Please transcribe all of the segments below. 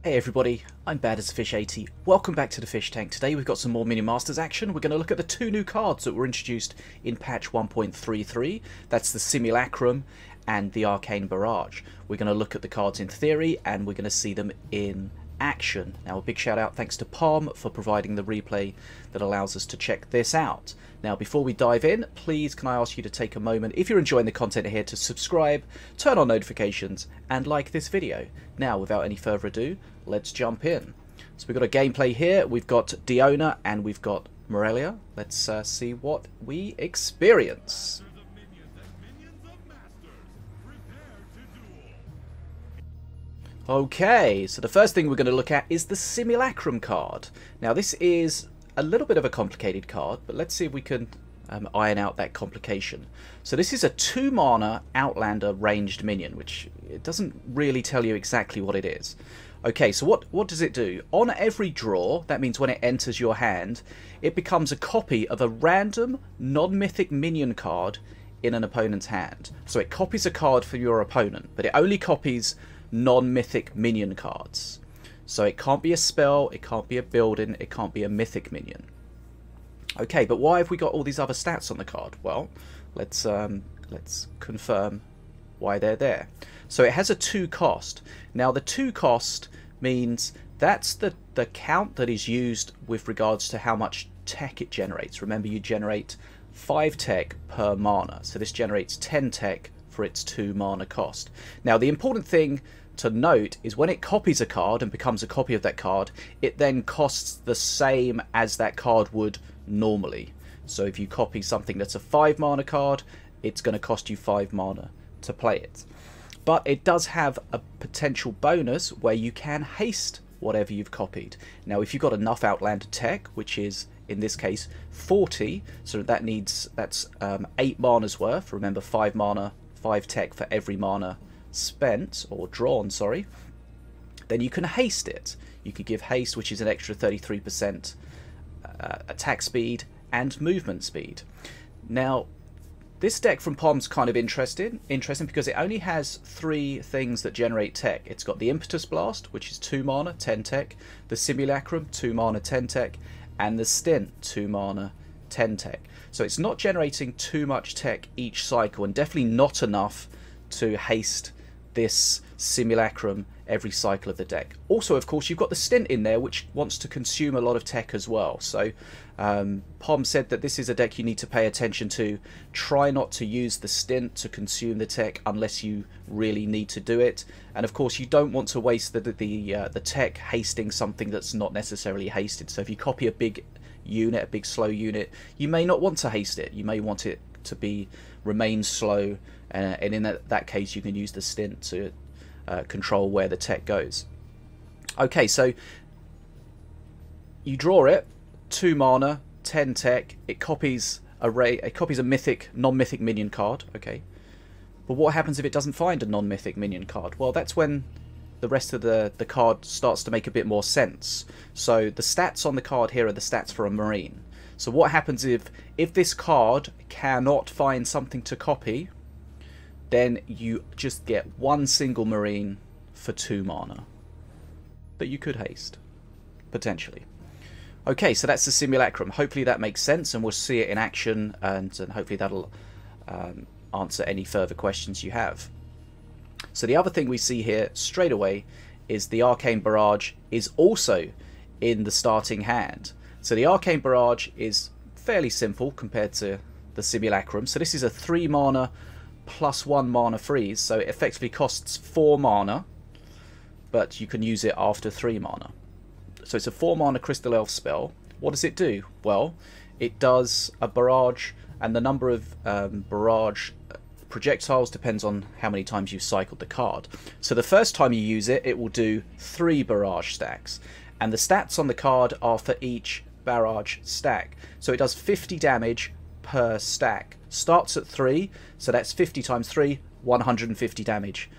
Hey everybody, I'm Bad as a Fish 80. Welcome back to the Fish Tank. Today we've got some more Minion Masters action. We're going to look at the two new cards that were introduced in patch 1.33. That's the Simulacrum and the Arcane Barrage. We're going to look at the cards in theory and we're going to see them in action. Now a big shout out thanks to Palm for providing the replay that allows us to check this out. Now before we dive in, please can I ask you to take a moment, if you're enjoying the content here, to subscribe, turn on notifications and like this video. Now without any further ado, let's jump in. So we've got a gameplay here, we've got Diona and we've got Morelia. Let's see what we experience. Okay, so the first thing we're going to look at is the Simulacrum card. Now this is a little bit of a complicated card, but let's see if we can iron out that complication. So this is a 2 mana Outlander ranged minion, which it doesn't really tell you exactly what it is. Okay, so what does it do? On every draw, that means when it enters your hand, it becomes a copy of a random non-mythic minion card in an opponent's hand. So it copies a card for your opponent, but it only copies non-mythic minion cards. So it can't be a spell, it can't be a building, it can't be a mythic minion. Okay, but why have we got all these other stats on the card? Well, let's confirm why they're there. So it has a 2 cost. Now the 2 cost means that's the count that is used with regards to how much tech it generates. Remember, you generate 5 tech per mana, so this generates 10 tech for its 2 mana cost. Now the important thing to note is when it copies a card and becomes a copy of that card, it then costs the same as that card would normally. So if you copy something that's a 5 mana card, it's going to cost you 5 mana to play it. But it does have a potential bonus where you can haste whatever you've copied. Now if you've got enough Outlander tech, which is in this case 40, so that's 8 mana's worth. Remember, 5 mana, 5 tech for every mana spent, or drawn, sorry, then you can haste it. You could give haste, which is an extra 33% attack speed and movement speed. Now this deck from Pom's kind of interesting because it only has 3 things that generate tech. It's got the Impetus Blast, which is 2 mana, 10 tech, the Simulacrum, 2 mana, 10 tech, and the Stint, 2 mana, 10 tech. So it's not generating too much tech each cycle, and definitely not enough to haste this Simulacrum every cycle of the deck. Also, of course, you've got the Stint in there, which wants to consume a lot of tech as well. So Pom said that this is a deck you need to pay attention to. Try not to use the Stint to consume the tech unless you really need to do it. And of course, you don't want to waste the tech hasting something that's not necessarily hasted. So if you copy a big unit, a big slow unit, you may not want to haste it. You may want it to remain slow, and in that case you can use the Stint to control where the tech goes. Okay, so you draw it, 2 mana, 10 tech, it copies a mythic, non-mythic minion card. Okay, but what happens if it doesn't find a non-mythic minion card? Well, that's when the rest of the card starts to make a bit more sense. So the stats on the card here are the stats for a marine. So what happens if this card cannot find something to copy, then you just get 1 single marine for 2 mana that you could haste, potentially. Okay, so that's the Simulacrum. Hopefully that makes sense and we'll see it in action, and hopefully that'll answer any further questions you have. So the other thing we see here straight away is the Arcane Barrage is also in the starting hand. So the Arcane Barrage is fairly simple compared to the Simulacrum. So this is a 3 mana plus 1 mana freeze, so it effectively costs 4 mana, but you can use it after 3 mana. So it's a 4 mana Crystal Elf spell. What does it do? Well, it does a barrage, and the number of barrage projectiles depends on how many times you've cycled the card. So the first time you use it, it will do 3 barrage stacks, and the stats on the card are for each barrage stack. So it does 50 damage per stack. Starts at 3, so that's 50 times 3, 150 damage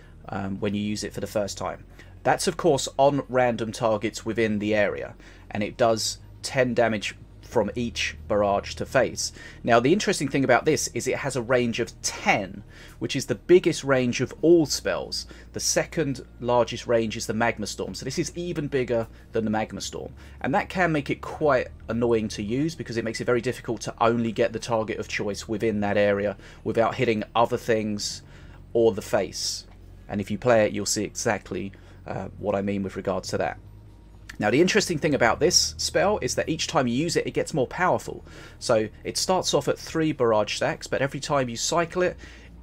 when you use it for the first time. That's of course on random targets within the area, and it does 10 damage from each barrage to face. Now the interesting thing about this is it has a range of 10, which is the biggest range of all spells. The second largest range is the Magma Storm, so this is even bigger than the Magma Storm, and that can make it quite annoying to use because it makes it very difficult to only get the target of choice within that area without hitting other things or the face. And if you play it, you'll see exactly what I mean with regards to that. Now the interesting thing about this spell is that each time you use it, it gets more powerful. So it starts off at 3 barrage stacks, but every time you cycle it,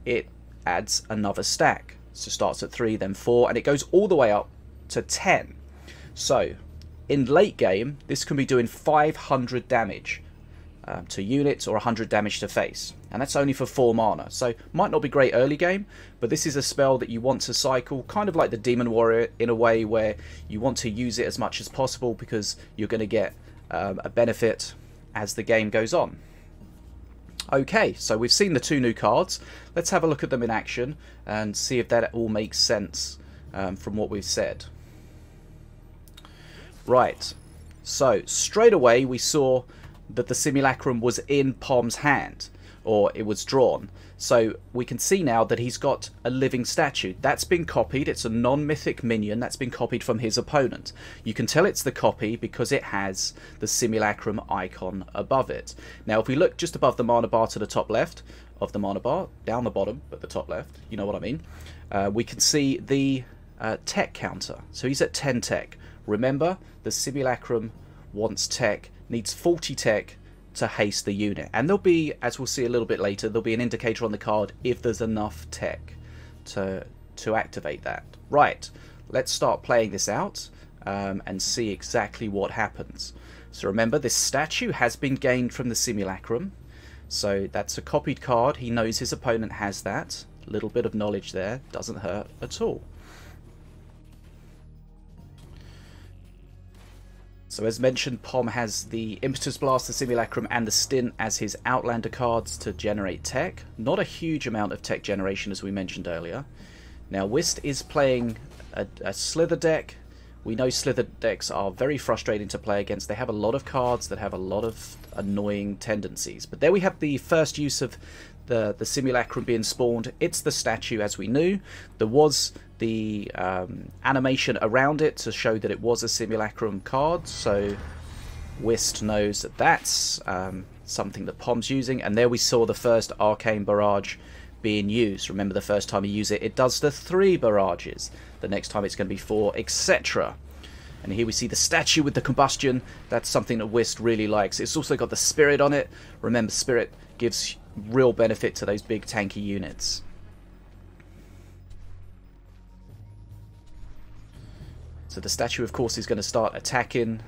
it adds another stack. So it starts at 3, then 4, and it goes all the way up to 10. So in late game, this can be doing 500 damage to units or 100 damage to face, and that's only for 4 mana, so might not be great early game, but this is a spell that you want to cycle, kind of like the Demon Warrior in a way where you want to use it as much as possible because you're going to get a benefit as the game goes on. Okay, so we've seen the 2 new cards. Let's have a look at them in action and see if that all makes sense from what we've said. Right, so straight away we saw that the Simulacrum was in Pom's hand, or it was drawn. So we can see now that he's got a living statue. That's been copied. It's a non-mythic minion that's been copied from his opponent. You can tell it's the copy because it has the Simulacrum icon above it. Now if we look just above the mana bar to the top left of the mana bar, down the bottom but the top left, you know what I mean, we can see the tech counter. So he's at 10 tech. Remember, the Simulacrum wants tech, needs 40 tech to haste the unit, and there'll be, as we'll see a little bit later, there'll be an indicator on the card if there's enough tech to activate that. Right, let's start playing this out and see exactly what happens. So remember, this statue has been gained from the Simulacrum, so that's a copied card. He knows his opponent has that. A little bit of knowledge there doesn't hurt at all. So as mentioned, Pom has the Impetus Blast, the Simulacrum, and the Stint as his Outlander cards to generate tech. Not a huge amount of tech generation as we mentioned earlier. Now Whist is playing a Slither deck. We know Slither decks are very frustrating to play against. They have a lot of cards that have a lot of annoying tendencies. But there we have the first use of the Simulacrum being spawned. It's the statue as we knew. There was the animation around it to show that it was a Simulacrum card, so Whist knows that that's something that Pom's using. And there we saw the first Arcane Barrage being used. Remember, the first time you use it, it does the 3 barrages. The next time it's going to be 4, etc. And here we see the statue with the combustion. That's something that Whist really likes. It's also got the Spirit on it. Remember, Spirit gives real benefit to those big tanky units. So the statue, of course, is going to start attacking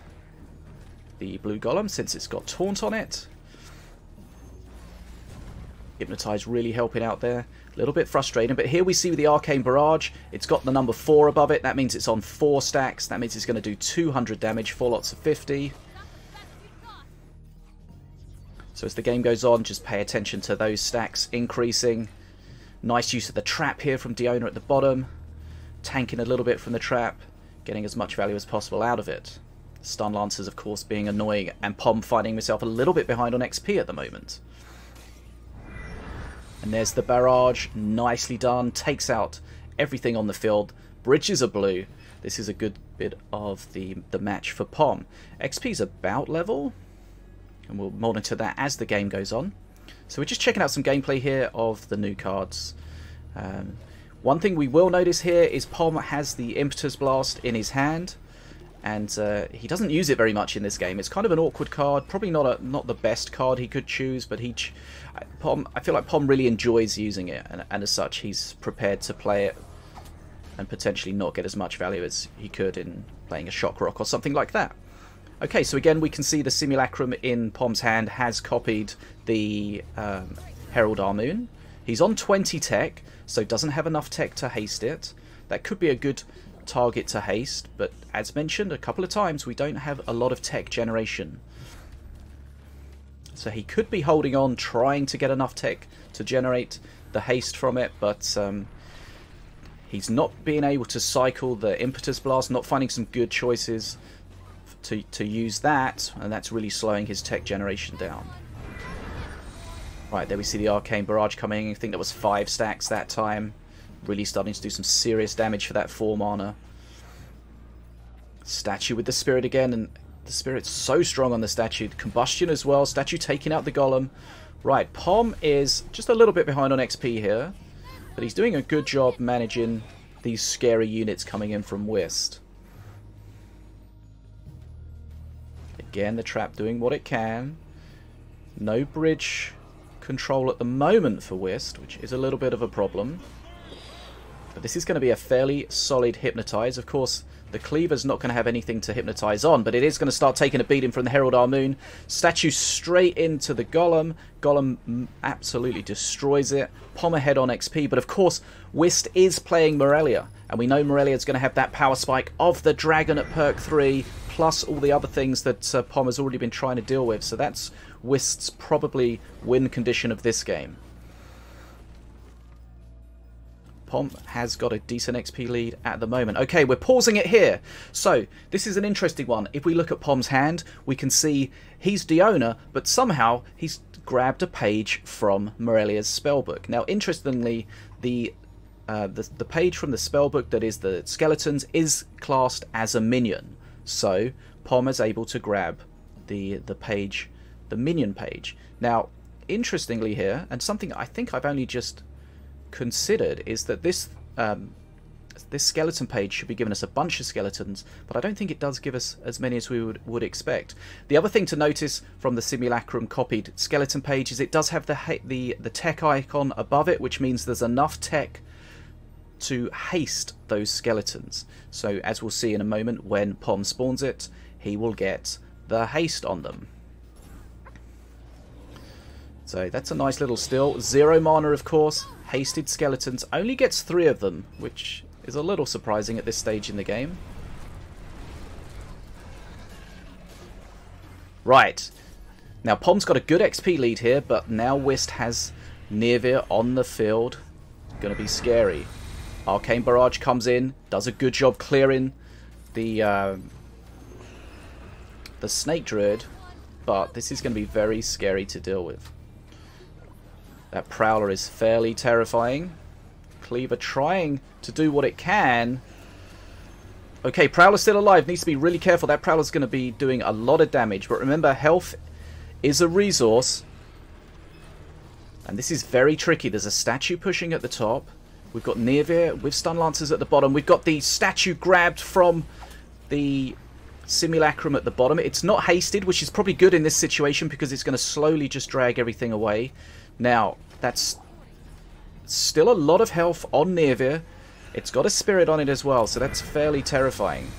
the blue golem since it's got taunt on it. Hypnotize really helping out there. A little bit frustrating, but here we see with the Arcane Barrage, it's got the number 4 above it. That means it's on 4 stacks. That means it's going to do 200 damage, 4 lots of 50. So as the game goes on, just pay attention to those stacks increasing. Nice use of the trap here from Diona at the bottom. Tanking a little bit from the trap, getting as much value as possible out of it. Stun Lancers, of course, being annoying, and Pom finding himself a little bit behind on XP at the moment. And there's the barrage, nicely done, takes out everything on the field. Bridges are blue. This is a good bit of the match for Pom. XP's about level, and we'll monitor that as the game goes on. So we're just checking out some gameplay here of the new cards. One thing we will notice here is Pom has the Impetus Blast in his hand, and he doesn't use it very much in this game. It's kind of an awkward card, probably not the best card he could choose, but I feel like Pom really enjoys using it, and as such he's prepared to play it and potentially not get as much value as he could in playing a Shock Rock or something like that. Okay, so again we can see the Simulacrum in Pom's hand has copied the Herald Armoon. He's on 20 tech, so doesn't have enough tech to haste it. That could be a good target to haste, but as mentioned a couple of times, we don't have a lot of tech generation. So he could be holding on, trying to get enough tech to generate the haste from it, but he's not being able to cycle the Impetus Blast, not finding some good choices to use that, and that's really slowing his tech generation down. Right, there we see the Arcane Barrage coming. I think that was 5 stacks that time. Really starting to do some serious damage for that 4 mana. Statue with the Spirit again, and the Spirit's so strong on the Statue. Combustion as well. Statue taking out the Golem. Right, Pom is just a little bit behind on XP here, but he's doing a good job managing these scary units coming in from Whist. Again, the trap doing what it can. No bridge control at the moment for Whist, which is a little bit of a problem. But this is going to be a fairly solid Hypnotize. Of course, the Cleaver's not going to have anything to Hypnotize on, but it is going to start taking a beating from the Herald Armoon. Statue straight into the Golem. Golem absolutely destroys it. Pom ahead on XP, but of course, Whist is playing Morelia, and we know Morelia's going to have that power spike of the Dragon at perk 3, plus all the other things that Pom has already been trying to deal with. So that's Whist's probably win condition of this game. Pom has got a decent XP lead at the moment. Okay, we're pausing it here. So, this is an interesting one. If we look at Pom's hand, we can see he's Diona, but somehow he's grabbed a page from Morelia's spellbook. Now, interestingly, the page from the spellbook that is the skeletons is classed as a minion. So, Pom is able to grab the page, the minion page. Now, interestingly here, and something I think I've only just considered, is that this skeleton page should be giving us a bunch of skeletons, but I don't think it does give us as many as we would expect. The other thing to notice from the Simulacrum copied skeleton page is it does have the tech icon above it, which means there's enough tech to haste those skeletons. So as we'll see in a moment, when Pom spawns it, he will get the haste on them. So that's a nice little still. 0 mana, of course. Hasted skeletons. Only gets 3 of them, which is a little surprising at this stage in the game. Right. Now, Pom's got a good XP lead here, but now Whist has Nirvir on the field. Going to be scary. Arcane Barrage comes in, does a good job clearing the Snake Druid, but this is going to be very scary to deal with. That Prowler is fairly terrifying. Cleaver trying to do what it can. Okay, Prowler's still alive. Needs to be really careful. That Prowler's going to be doing a lot of damage. But remember, health is a resource. And this is very tricky. There's a statue pushing at the top. We've got Nirvir with Stun Lancers at the bottom. We've got the statue grabbed from the Simulacrum at the bottom. It's not hasted, which is probably good in this situation because it's going to slowly just drag everything away. Now, that's still a lot of health on Nirvir. It's got a spirit on it as well, so that's fairly terrifying.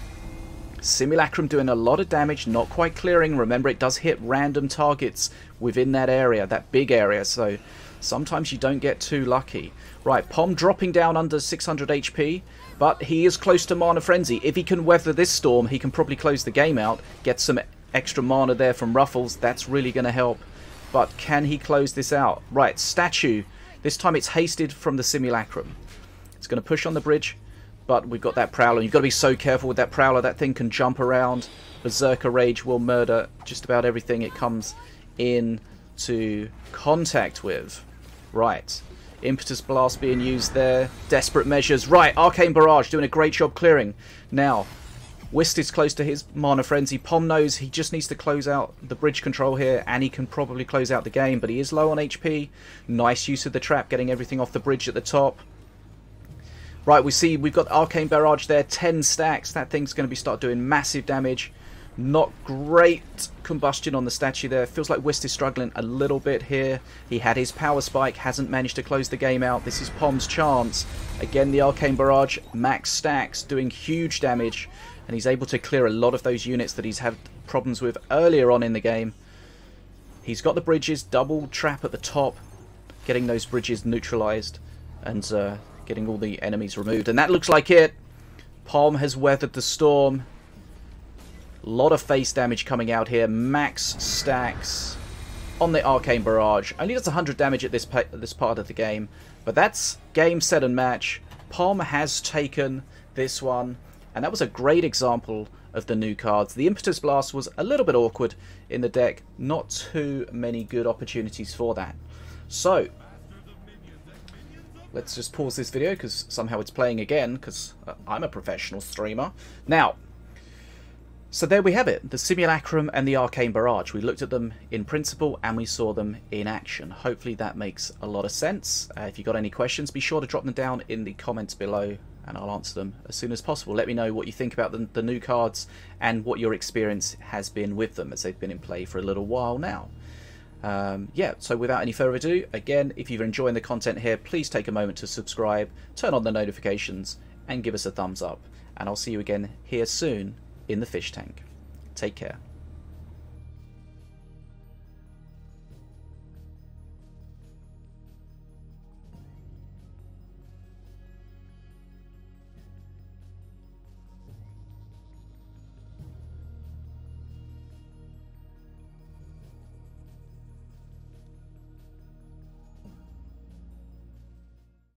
Simulacrum doing a lot of damage, not quite clearing. Remember, it does hit random targets within that area, that big area, so sometimes you don't get too lucky. Right, Pom dropping down under 600 HP, but he is close to Mana Frenzy. If he can weather this storm, he can probably close the game out, get some extra mana there from Ruffles. That's really going to help. But can he close this out? Right, Statue. This time it's hasted from the Simulacrum. It's going to push on the bridge, but we've got that Prowler. You've got to be so careful with that Prowler. That thing can jump around. Berserker Rage will murder just about everything it comes into contact with. Right. Impetus Blast being used there. Desperate Measures. Right, Arcane Barrage doing a great job clearing. Now, Whist is close to his Mana Frenzy. Pom knows he just needs to close out the bridge control here, and he can probably close out the game, but he is low on HP. Nice use of the trap, getting everything off the bridge at the top. Right, we've got Arcane Barrage there, 10 stacks. That thing's going to start doing massive damage. Not great combustion on the statue there. Feels like Whist is struggling a little bit here. He had his power spike, hasn't managed to close the game out. This is Pom's chance. Again, the Arcane Barrage, max stacks, doing huge damage. And he's able to clear a lot of those units that he's had problems with earlier on in the game. He's got the bridges, double trap at the top, getting those bridges neutralized and getting all the enemies removed. And that looks like it. Pom has weathered the storm. A lot of face damage coming out here. Max stacks on the Arcane Barrage. Only does 100 damage at this part of the game. But that's game, set, and match. Pom has taken this one. And that was a great example of the new cards. The Impetus Blast was a little bit awkward in the deck. Not too many good opportunities for that. So, let's just pause this video because somehow it's playing again because I'm a professional streamer. Now, so there we have it, the Simulacrum and the Arcane Barrage. We looked at them in principle and we saw them in action. Hopefully that makes a lot of sense. If you've got any questions, be sure to drop them down in the comments below and I'll answer them as soon as possible. Let me know what you think about the new cards and what your experience has been with them, as they've been in play for a little while now. Yeah, so without any further ado, again, if you're enjoying the content here, please take a moment to subscribe, turn on the notifications and give us a thumbs up. And I'll see you again here soon in the fish tank. Take care.